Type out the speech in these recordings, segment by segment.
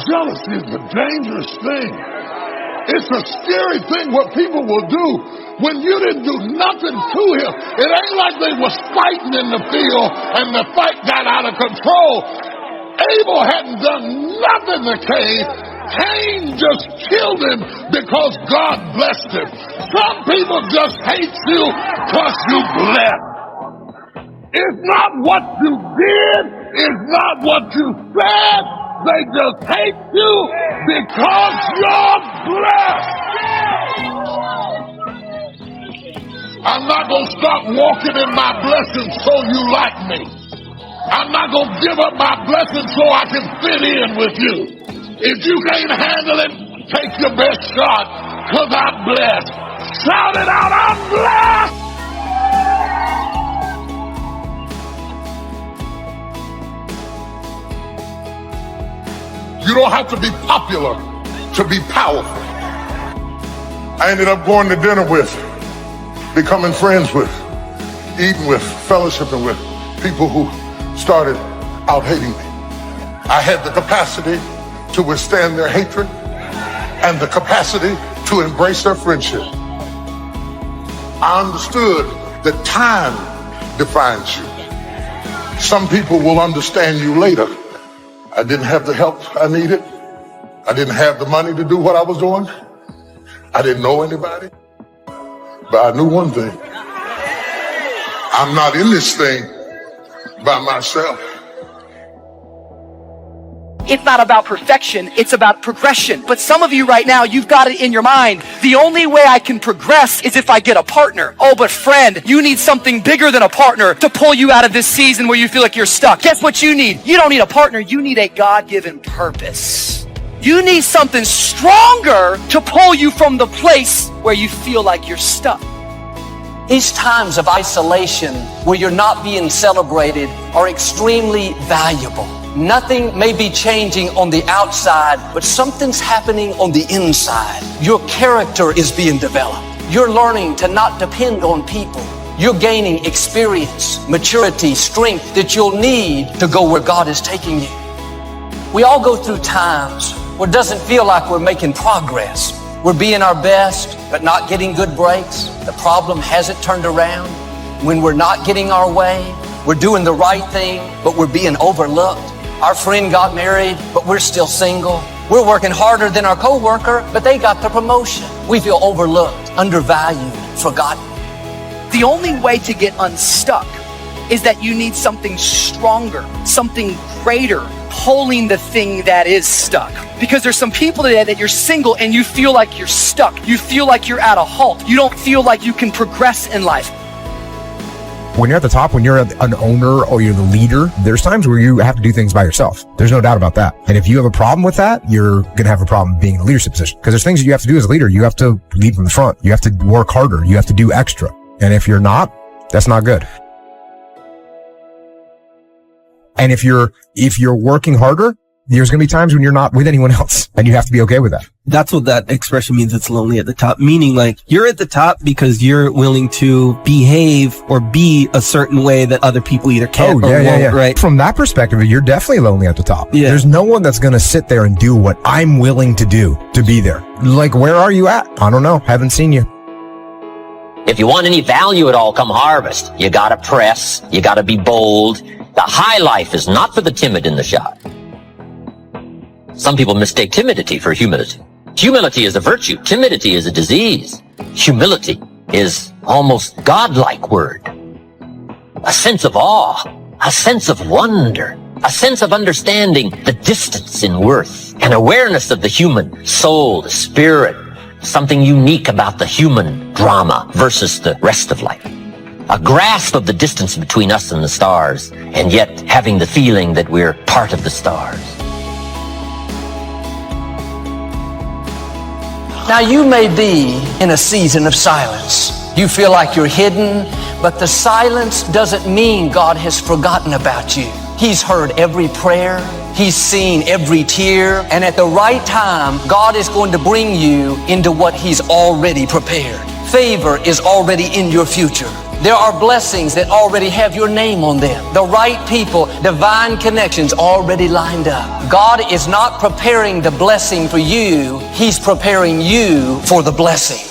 Jealousy is a dangerous thing. It's a scary thing what people will do when you didn't do nothing to him. It ain't like they was fighting in the field and the fight got out of control. Abel hadn't done nothing to Cain. Cain just killed him because God blessed him. Some people just hate you because you blessed. It's not what you did. It's not what you said. They just hate you because you're blessed. I'm not going to stop walking in my blessings so you like me. I'm not going to give up my blessings so I can fit in with you. If you can't handle it, take your best shot, because I'm blessed. Shout it out, I'm blessed! You don't have to be popular to be powerful. I ended up going to dinner with, becoming friends with, eating with, fellowshipping with people who started out hating me. I had the capacity to withstand their hatred and the capacity to embrace their friendship. I understood that time defines you. Some people will understand you later. I didn't have the help I needed. I didn't have the money to do what I was doing. I didn't know anybody. But I knew one thing. I'm not in this thing by myself. It's not about perfection, it's about progression. But some of you right now, you've got it in your mind. The only way I can progress is if I get a partner. Oh, but friend, you need something bigger than a partner to pull you out of this season where you feel like you're stuck. Guess what you need? You don't need a partner, you need a God-given purpose. You need something stronger to pull you from the place where you feel like you're stuck. These times of isolation where you're not being celebrated are extremely valuable. Nothing may be changing on the outside, but something's happening on the inside. Your character is being developed. You're learning to not depend on people. You're gaining experience, maturity, strength that you'll need to go where God is taking you. We all go through times where it doesn't feel like we're making progress. We're being our best, but not getting good breaks. The problem hasn't turned around. When we're not getting our way, we're doing the right thing, but we're being overlooked. Our friend got married, but we're still single. We're working harder than our coworker, but they got the promotion. We feel overlooked, undervalued, forgotten. The only way to get unstuck is that you need something stronger, something greater, pulling the thing that is stuck. Because there's some people today that you're single and you feel like you're stuck. You feel like you're at a halt. You don't feel like you can progress in life. When you're at the top, when you're an owner or you're the leader, there's times where you have to do things by yourself. There's no doubt about that. And if you have a problem with that, you're going to have a problem being in a leadership position. Because there's things that you have to do as a leader. You have to lead from the front. You have to work harder. You have to do extra. And if you're not, that's not good. And if you're working harder, there's going to be times when you're not with anyone else, and you have to be okay with that. That's what that expression means. It's lonely at the top, meaning like you're at the top because you're willing to behave or be a certain way that other people either can't or won't, right? From that perspective, you're definitely lonely at the top. Yeah. There's no one that's going to sit there and do what I'm willing to do to be there. Like, where are you at? I don't know. Haven't seen you. If you want any value at all, come harvest. You gotta press. You gotta be bold. The high life is not for the timid and the shy. Some people mistake timidity for humility. Humility is a virtue. Timidity is a disease. Humility is almost godlike word. A sense of awe, a sense of wonder, a sense of understanding the distance in worth, an awareness of the human soul, the spirit, something unique about the human drama versus the rest of life. A grasp of the distance between us and the stars, and yet having the feeling that we're part of the stars. Now you may be in a season of silence. You feel like you're hidden, but the silence doesn't mean God has forgotten about you. He's heard every prayer. He's seen every tear. And at the right time, God is going to bring you into what He's already prepared. Favor is already in your future. There are blessings that already have your name on them. The right people, divine connections already lined up. God is not preparing the blessing for you. He's preparing you for the blessing.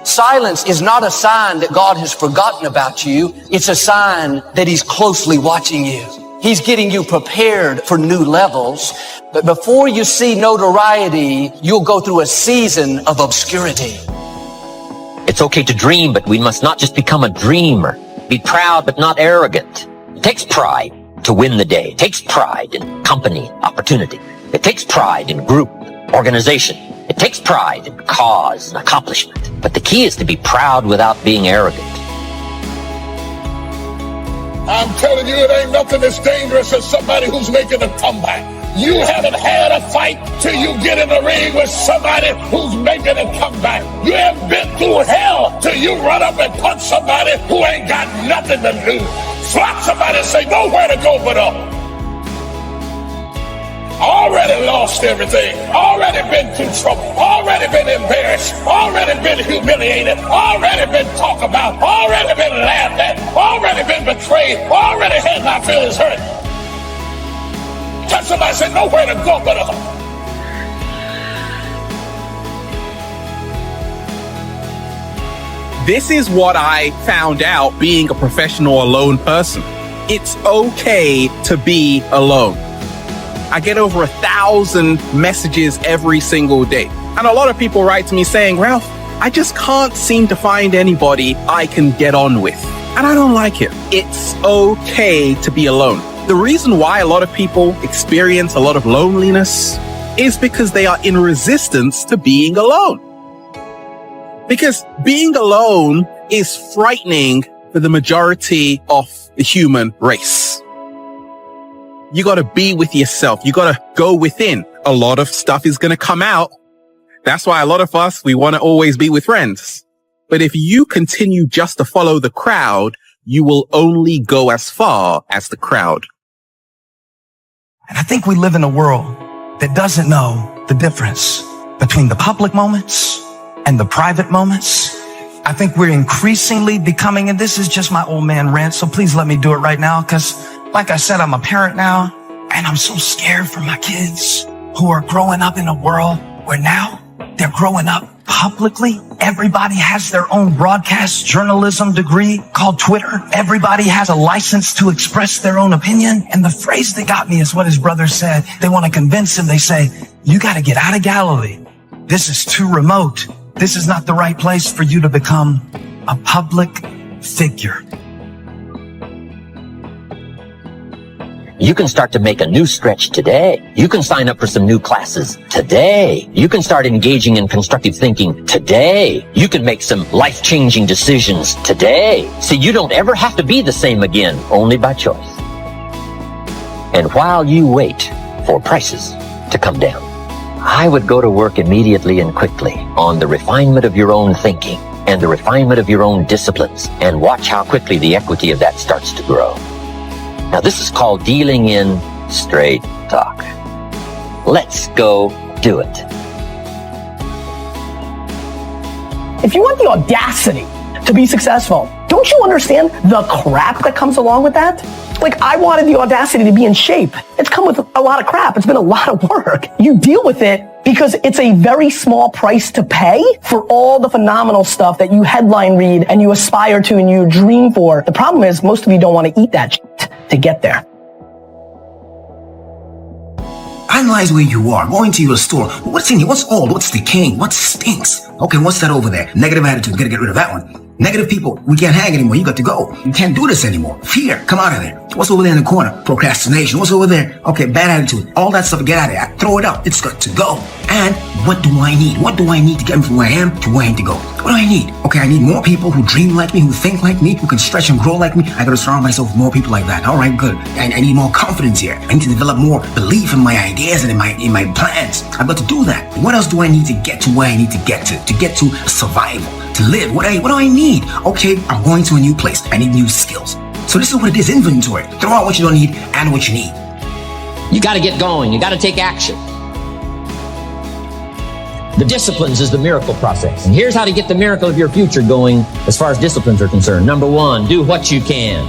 Silence is not a sign that God has forgotten about you. It's a sign that He's closely watching you. He's getting you prepared for new levels. But before you see notoriety, you'll go through a season of obscurity. It's okay to dream, but we must not just become a dreamer. Be proud, but not arrogant. It takes pride to win the day. It takes pride in company, opportunity. It takes pride in group, organization. It takes pride in cause and accomplishment. But the key is to be proud without being arrogant. I'm telling you, it ain't nothing as dangerous as somebody who's making a comeback. You haven't had a fight till you get in the ring with somebody who's making a comeback. You haven't been through hell till you run up and punch somebody who ain't got nothing to lose. Slap somebody and say, nowhere to go but up. Already lost everything, already been through trouble, already been embarrassed, already been humiliated, already been talked about, already been laughed at, already been betrayed, already had my feelings hurt. Touch somebody, say nowhere to go but up. This is what I found out being a professional alone person. It's okay to be alone. I get over 1,000 messages every single day. And a lot of people write to me saying, Ralph, I just can't seem to find anybody I can get on with. And I don't like it. It's okay to be alone. The reason why a lot of people experience a lot of loneliness is because they are in resistance to being alone. Because being alone is frightening for the majority of the human race. You got to be with yourself. You got to go within. A lot of stuff is going to come out. That's why a lot of us, we want to always be with friends. But if you continue just to follow the crowd, you will only go as far as the crowd. And I think we live in a world that doesn't know the difference between the public moments and the private moments. I think we're increasingly becoming, and this is just my old man rant, so please let me do it right now, because like I said, I'm a parent now, and I'm so scared for my kids who are growing up in a world where now they're growing up publicly. Everybody has their own broadcast journalism degree called Twitter. Everybody has a license to express their own opinion. And the phrase that got me is what his brother said. They want to convince him. They say, you got to get out of Galilee. This is too remote. This is not the right place for you to become a public figure. You can start to make a new stretch today. You can sign up for some new classes today. You can start engaging in constructive thinking today. You can make some life-changing decisions today. So you don't ever have to be the same again, only by choice. And while you wait for prices to come down, I would go to work immediately and quickly on the refinement of your own thinking and the refinement of your own disciplines, and watch how quickly the equity of that starts to grow. Now, this is called dealing in straight talk. Let's go do it. If you want the audacity to be successful, don't you understand the crap that comes along with that? Like, I wanted the audacity to be in shape. It's come with a lot of crap. It's been a lot of work. You deal with it because it's a very small price to pay for all the phenomenal stuff that you headline read and you aspire to and you dream for. The problem is most of you don't want to eat that shit to get there. Analyze where you are. Go into your store. What's in here? What's old? What's decaying? What stinks? Okay, what's that over there? Negative attitude. Gotta get rid of that one. Negative people, we can't hang anymore. You got to go. You can't do this anymore. Fear, come out of there. What's over there in the corner? Procrastination. What's over there? Okay, bad attitude. All that stuff, get out of there. I throw it out. It's got to go. And what do I need? What do I need to get me from where I am to where I need to go? What do I need? Okay, I need more people who dream like me, who think like me, who can stretch and grow like me. I got to surround myself with more people like that. All right, good. And I need more confidence here. I need to develop more belief in my ideas and in my plans. I've got to do that. What else do I need to get to where I need to get to survival, to live? What do I need? Okay, I'm going to a new place. I need new skills. So this is what it is, inventory. Throw out what you don't need and what you need. You got to get going. You got to take action. The disciplines is the miracle process. And here's how to get the miracle of your future going as far as disciplines are concerned. Number one, do what you can.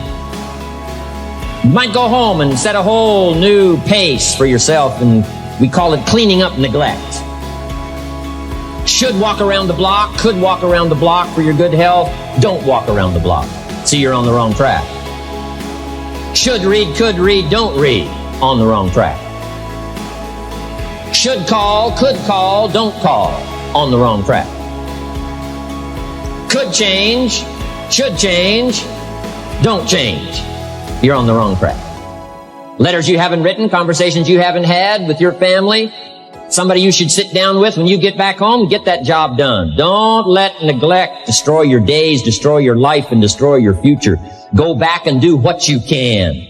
You might go home and set a whole new pace for yourself, and we call it cleaning up neglect. Should walk around the block, could walk around the block for your good health. Don't walk around the block. See, you're on the wrong track. Should read, could read, don't read. On the wrong track. Should call, could call, don't call. On the wrong track. Could change, should change, don't change. You're on the wrong track. Letters you haven't written, conversations you haven't had with your family, somebody you should sit down with when you get back home, get that job done. Don't let neglect destroy your days, destroy your life, and destroy your future. Go back and do what you can.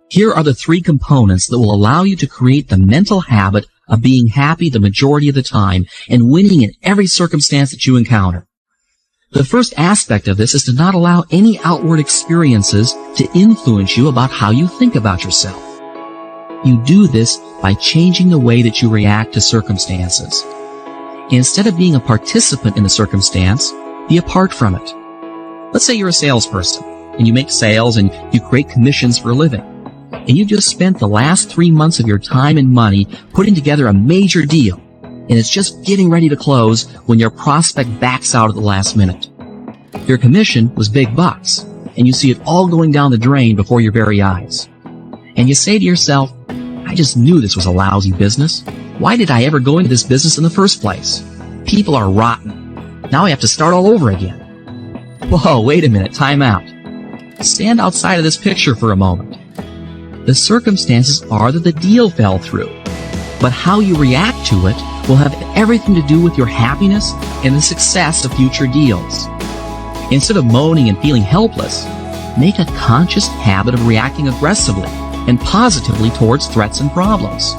Here are the 3 components that will allow you to create the mental habit of being happy the majority of the time and winning in every circumstance that you encounter. The first aspect of this is to not allow any outward experiences to influence you about how you think about yourself. You do this by changing the way that you react to circumstances. Instead of being a participant in the circumstance, be apart from it. Let's say you're a salesperson, and you make sales and you create commissions for a living. And you just spent the last 3 months of your time and money putting together a major deal, and it's just getting ready to close when your prospect backs out at the last minute. Your commission was big bucks, and you see it all going down the drain before your very eyes. And you say to yourself, I just knew this was a lousy business. Why did I ever go into this business in the first place? People are rotten. Now I have to start all over again. Whoa, wait a minute, time out. Stand outside of this picture for a moment. The circumstances are that the deal fell through, but how you react to it will have everything to do with your happiness and the success of future deals. Instead of moaning and feeling helpless, make a conscious habit of reacting aggressively and positively towards threats and problems.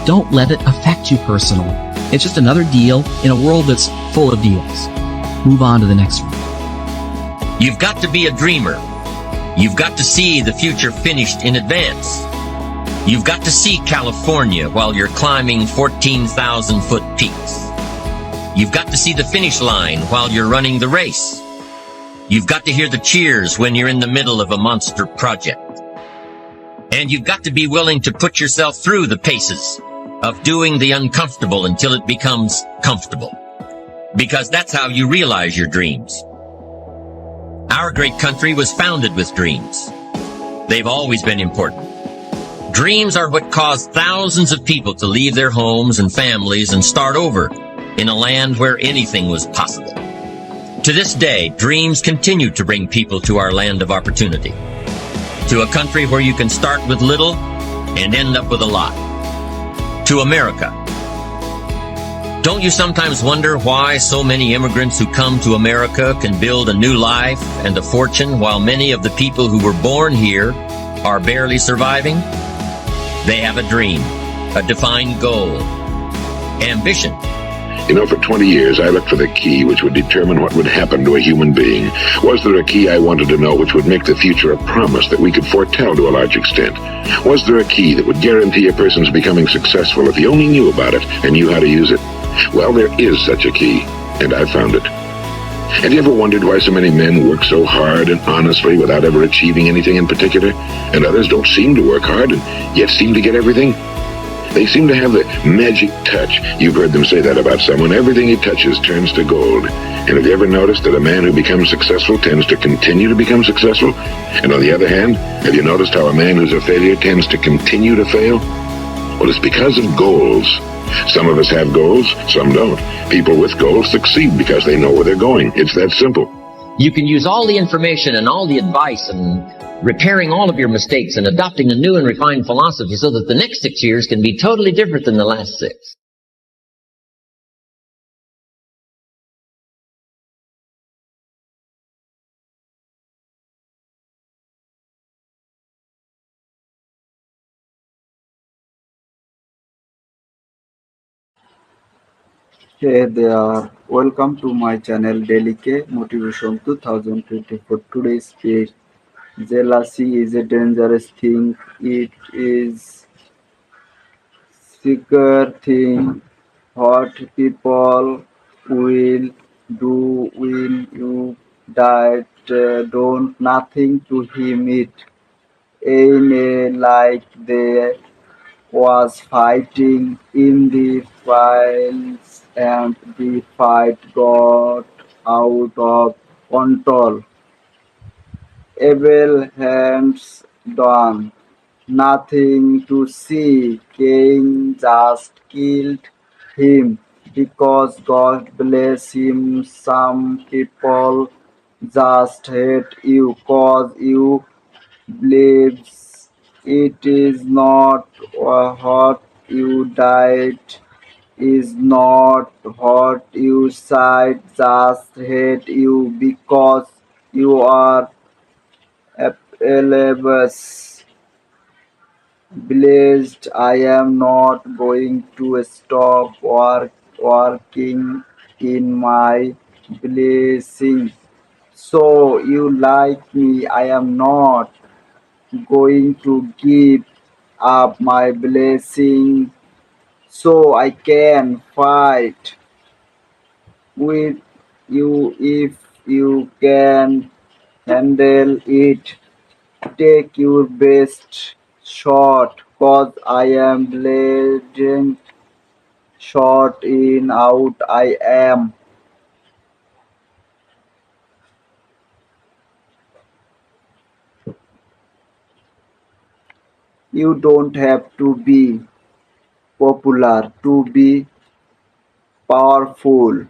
Don't let it affect you personally. It's just another deal in a world that's full of deals. Move on to the next one. You've got to be a dreamer. You've got to see the future finished in advance. You've got to see California while you're climbing 14,000-foot peaks. You've got to see the finish line while you're running the race. You've got to hear the cheers when you're in the middle of a monster project. And you've got to be willing to put yourself through the paces of doing the uncomfortable until it becomes comfortable. Because that's how you realize your dreams. Our great country was founded with dreams. They've always been important. Dreams are what caused thousands of people to leave their homes and families and start over in a land where anything was possible. To this day, dreams continue to bring people to our land of opportunity. To a country where you can start with little and end up with a lot. To America. Don't you sometimes wonder why so many immigrants who come to America can build a new life and a fortune while many of the people who were born here are barely surviving? They have a dream, a defined goal, ambition. You know, for 20 years, I looked for the key which would determine what would happen to a human being. Was there a key I wanted to know which would make the future a promise that we could foretell to a large extent? Was there a key that would guarantee a person's becoming successful if he only knew about it and knew how to use it? Well, there is such a key, and I found it. Have you ever wondered why so many men work so hard and honestly without ever achieving anything in particular, and others don't seem to work hard and yet seem to get everything? They seem to have the magic touch. You've heard them say that about someone. Everything he touches turns to gold. And have you ever noticed that a man who becomes successful tends to continue to become successful? And on the other hand, have you noticed how a man who's a failure tends to continue to fail? Well, it's because of goals. Some of us have goals, some don't. People with goals succeed because they know where they're going. It's that simple. You can use all the information and all the advice and repairing all of your mistakes and adopting a new and refined philosophy so that the next 6 years can be totally different than the last 6. Hey there, welcome to my channel Dailykeymotivation 2024. Today's speech: jealousy is a dangerous thing. It is secret thing. what people will do when you died don't nothing to him it ain't like they was fighting in the fields and the fight got out of control. Abel hands down. Nothing to see. Cain just killed him because God bless him. Some people just hate you cause you believes it is not what you died is not what you said just hate you because you are Elebus, blessed, I am not going to stop working in my blessing. So you like me, I am not going to give up my blessing so I can fight with you if you can handle it. Take your best shot, 'cause I am bleeding shot in out I am. You don't have to be popular to be powerful.